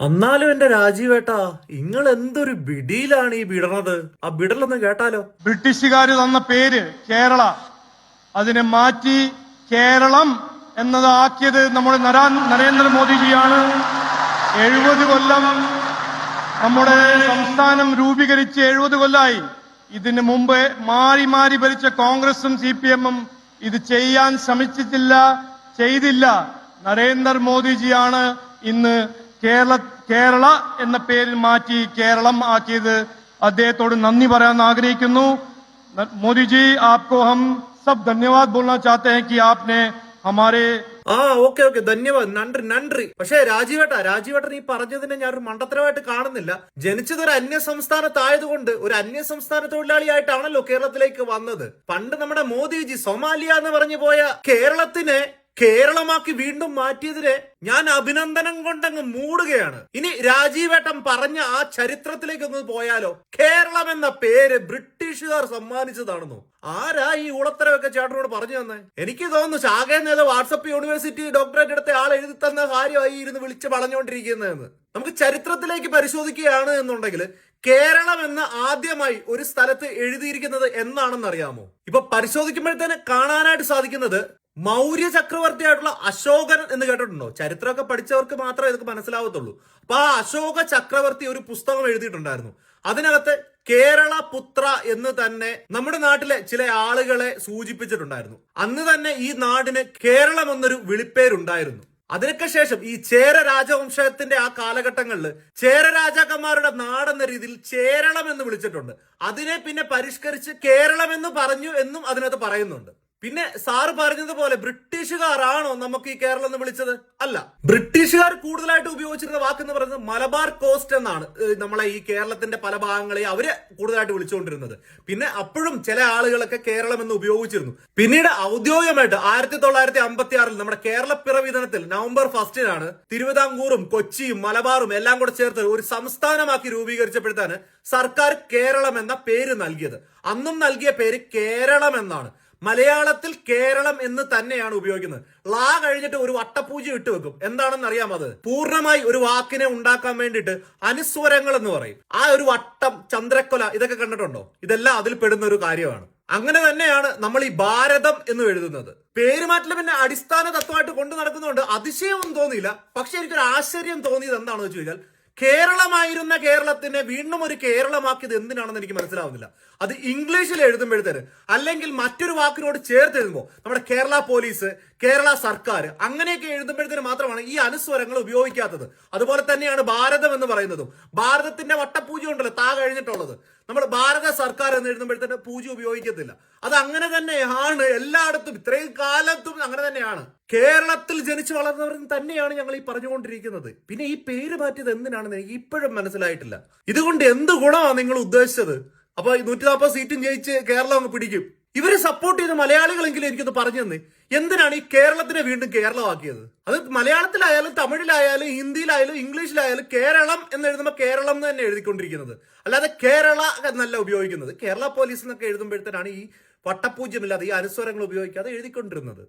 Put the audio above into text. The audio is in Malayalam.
എന്നാലും എന്റെ രാജീവേട്ടാ, നിങ്ങൾ എന്തൊരു ബിഡിയിലാണ് ഈ ബിടണത്. ആ ബിടലൊന്ന് കേട്ടാലോ. ബ്രിട്ടീഷുകാർ തന്ന പേര് കേരള, അതിനെ മാറ്റി കേരളം എന്നത് ആക്കിയത് നമ്മുടെ നരേന്ദ്രമോദിജിയാണ്. 70 കൊല്ലം നമ്മുടെ സംസ്ഥാനം രൂപീകരിച്ച് 70 കൊല്ലായി. ഇതിന് മുമ്പ് മാറി മാറി ഭരിച്ച കോൺഗ്രസും CPM-ഉം ഇത് ചെയ്യാൻ ശ്രമിച്ചിട്ടില്ല, ചെയ്തില്ല. നരേന്ദ്രമോദിജിയാണ് ഇന്ന് കേരള എന്ന പേരിൽ മാറ്റി കേരളം ആക്കിയത്. അദ്ദേഹത്തോട് നന്ദി പറയാൻ ആഗ്രഹിക്കുന്നു. മോദിജി, आपको हम सब धन्यवाद बोलना चाहते हैं कि आपने हमारे ഓക്കെ ധന്യവാദ്, നன்றി നன்றി. പക്ഷേ രാജീവേട്ടൻ ഈ പറഞ്ഞതിനെ ഞാനൊരു മണ്ടത്തരമായിട്ട് കാണുന്നില്ല. ജനിച്ചത് ഒരു അന്യ സംസ്ഥാനത്തായതുകൊണ്ട് ഒരു അന്യ സംസ്ഥാന തൊഴിലാളിയായിട്ടാണല്ലോ കേരളത്തിലേക്ക് വന്നത്. പണ്ട് നമ്മുടെ മോദിജി സൊമാലിയ എന്ന് പറഞ്ഞു പോയ കേരളത്തിനെ കേരളമാക്കി വീണ്ടും മാറ്റിയതിനെ ഞാൻ അഭിനന്ദനം കൊണ്ടങ്ങ് മൂടുകയാണ്. ഇനി രാജീവേട്ടൻ പറഞ്ഞ ആ ചരിത്രത്തിലേക്ക് ഒന്ന് പോയാലോ. കേരളം എന്ന പേര് ബ്രിട്ടീഷുകാർ സമ്മാനിച്ചതാണെന്നോ? ആരാ ഈ ഉളത്തരവൊക്കെ ചേട്ടനോട് പറഞ്ഞു തന്നെ? എനിക്ക് തോന്നുന്നു ശാഖയെന്നേതോ വാട്സപ്പ് യൂണിവേഴ്സിറ്റി ഡോക്ടറേറ്റ് എടുത്ത ആൾ എഴുതി തന്ന കാര്യമായി ഇരുന്ന് വിളിച്ച് പറഞ്ഞുകൊണ്ടിരിക്കുന്നതെന്ന്. നമുക്ക് ചരിത്രത്തിലേക്ക് പരിശോധിക്കുകയാണ് എന്നുണ്ടെങ്കിൽ കേരളം എന്ന ആദ്യമായി ഒരു സ്ഥലത്ത് എഴുതിയിരിക്കുന്നത് എന്നാണെന്ന് അറിയാമോ? ഇപ്പൊ പരിശോധിക്കുമ്പോഴത്തേന് കാണാനായിട്ട് സാധിക്കുന്നത് മൗര്യ ചക്രവർത്തിയായിട്ടുള്ള അശോകൻ എന്ന് കേട്ടിട്ടുണ്ടോ? ചരിത്രമൊക്കെ പഠിച്ചവർക്ക് മാത്രമേ ഇതൊക്കെ മനസ്സിലാവത്തുള്ളൂ. അപ്പൊ ആ അശോക ചക്രവർത്തി ഒരു പുസ്തകം എഴുതിയിട്ടുണ്ടായിരുന്നു. അതിനകത്ത് കേരള പുത്ര എന്ന് തന്നെ നമ്മുടെ നാട്ടിലെ ചില ആളുകളെ സൂചിപ്പിച്ചിട്ടുണ്ടായിരുന്നു. അന്ന് തന്നെ ഈ നാടിന് കേരളം എന്നൊരു വിളിപ്പേരുണ്ടായിരുന്നു. അതിനൊക്കെ ശേഷം ഈ ചേര രാജവംശത്തിന്റെ ആ കാലഘട്ടങ്ങളിൽ ചേര രാജാക്കന്മാരുടെ നാടെന്ന രീതിയിൽ ചേരളം എന്ന് വിളിച്ചിട്ടുണ്ട്. അതിനെ പിന്നെ പരിഷ്കരിച്ച് കേരളം എന്ന് പറഞ്ഞു എന്നും അതിനകത്ത് പറയുന്നുണ്ട്. പിന്നെ സാറ് പറഞ്ഞതുപോലെ ബ്രിട്ടീഷുകാരാണോ നമുക്ക് ഈ കേരളം എന്ന് വിളിച്ചത്? അല്ല, ബ്രിട്ടീഷുകാർ കൂടുതലായിട്ട് ഉപയോഗിച്ചിരുന്ന വാക്കെന്ന് പറയുന്നത് മലബാർ കോസ്റ്റ് എന്നാണ്. നമ്മളെ ഈ കേരളത്തിന്റെ പല ഭാഗങ്ങളെ അവര് കൂടുതലായിട്ട് വിളിച്ചുകൊണ്ടിരുന്നത്. പിന്നെ അപ്പോഴും ചില ആളുകളൊക്കെ കേരളം എന്ന് ഉപയോഗിച്ചിരുന്നു. പിന്നീട് ഔദ്യോഗികമായിട്ട് 1956 നമ്മുടെ കേരളപ്പിറവി ദിനത്തിൽ നവംബർ 1 തിരുവിതാംകൂറും കൊച്ചിയും മലബാറും എല്ലാം കൂടെ ചേർത്ത് ഒരു സംസ്ഥാനമാക്കി രൂപീകരിച്ചപ്പോഴത്താണ് സർക്കാർ കേരളം എന്ന പേര് നൽകിയത്. അന്നും നൽകിയ പേര് കേരളം എന്നാണ്. മലയാളത്തിൽ കേരളം എന്ന് തന്നെയാണ് ഉപയോഗിക്കുന്നത്. ള കഴിഞ്ഞിട്ട് ഒരു വട്ടപൂജ ഇട്ട് വെക്കും. എന്താണെന്ന് അറിയാം? അത് പൂർണ്ണമായി ഒരു വാക്കിനെ ഉണ്ടാക്കാൻ വേണ്ടിയിട്ട് അനുസ്വരങ്ങൾ എന്ന് പറയും. ആ ഒരു വട്ടം, ചന്ദ്രക്കൊല, ഇതൊക്കെ കണ്ടിട്ടുണ്ടോ? ഇതെല്ലാം അതിൽ പെടുന്ന ഒരു കാര്യമാണ്. അങ്ങനെ തന്നെയാണ് നമ്മൾ ഈ ഭാരതം എന്ന് എഴുതുന്നത്. പേരുമാറ്റം പിന്നെ അടിസ്ഥാന തത്വമായിട്ട് കൊണ്ടു നടക്കുന്നതുകൊണ്ട് അതിശയമൊന്നും തോന്നിയില്ല. പക്ഷെ എനിക്കൊരു ആശ്ചര്യം തോന്നിയത് എന്താണെന്ന് വെച്ച് കഴിഞ്ഞാൽ കേരളമായിരുന്ന കേരളത്തിനെ വീണ്ടും ഒരു കേരളമാക്കിയത് എന്തിനാണെന്ന് എനിക്ക് മനസ്സിലാവുന്നില്ല. അത് ഇംഗ്ലീഷിൽ എഴുതുമ്പോഴത്തേന് അല്ലെങ്കിൽ മറ്റൊരു വാക്കിനോട് ചേർത്ത് എഴുതുമ്പോൾ നമ്മുടെ കേരള പോലീസ്, കേരള സർക്കാർ അങ്ങനെയൊക്കെ എഴുതുമ്പോഴത്തേന് മാത്രമാണ് ഈ അനുസ്വരങ്ങൾ ഉപയോഗിക്കാത്തത്. അതുപോലെ തന്നെയാണ് ഭാരതം എന്ന് പറയുന്നതും. ഭാരതത്തിന്റെ വട്ടപൂജ ഉണ്ടല്ലോ താ കഴിഞ്ഞിട്ടുള്ളത്, നമ്മൾ ഭാരത സർക്കാർ എന്ന് എഴുതുമ്പോഴത്തേന് പൂജ ഉപയോഗിക്കത്തില്ല. അത് അങ്ങനെ തന്നെയാണ് എല്ലായിടത്തും, ഇത്രയും കാലത്തും അങ്ങനെ തന്നെയാണ്. കേരളത്തിൽ ജനിച്ചു വളർന്നവർ തന്നെയാണ് ഞങ്ങൾ ഈ പറഞ്ഞുകൊണ്ടിരിക്കുന്നത്. പിന്നെ ഈ പേര് മാറ്റിയത് എന്തിനാണെന്ന് എനിക്ക് ഇപ്പോഴും മനസ്സിലായിട്ടില്ല. ഇതുകൊണ്ട് എന്ത് ഗുണമാണ് നിങ്ങൾ ഉദ്ദേശിച്ചത്? അപ്പൊ 140 സീറ്റും ജയിച്ച് കേരളം അങ്ങ് പിടിക്കും. ഇവരെ സപ്പോർട്ട് ചെയ്ത മലയാളികളെങ്കിലും എനിക്കൊന്ന് പറഞ്ഞു തന്നെ, എന്തിനാണ് ഈ കേരളത്തിനെ വീണ്ടും കേരളമാക്കിയത്? അത് മലയാളത്തിലായാലും തമിഴിലായാലും ഹിന്ദിയിലായാലും ഇംഗ്ലീഷിലായാലും കേരളം എന്ന് എഴുതുമ്പോൾ കേരളം എന്ന് തന്നെ എഴുതിക്കൊണ്ടിരിക്കുന്നത്, അല്ലാതെ കേരള എന്നല്ല ഉപയോഗിക്കുന്നത്. കേരള പോലീസ് എന്നൊക്കെ എഴുതുമ്പോഴത്തേനാണ് ഈ വട്ടപൂജ്യമില്ലാതെ ഈ അനുസ്വരങ്ങൾ ഉപയോഗിക്കാതെ എഴുതിക്കൊണ്ടിരുന്നത്.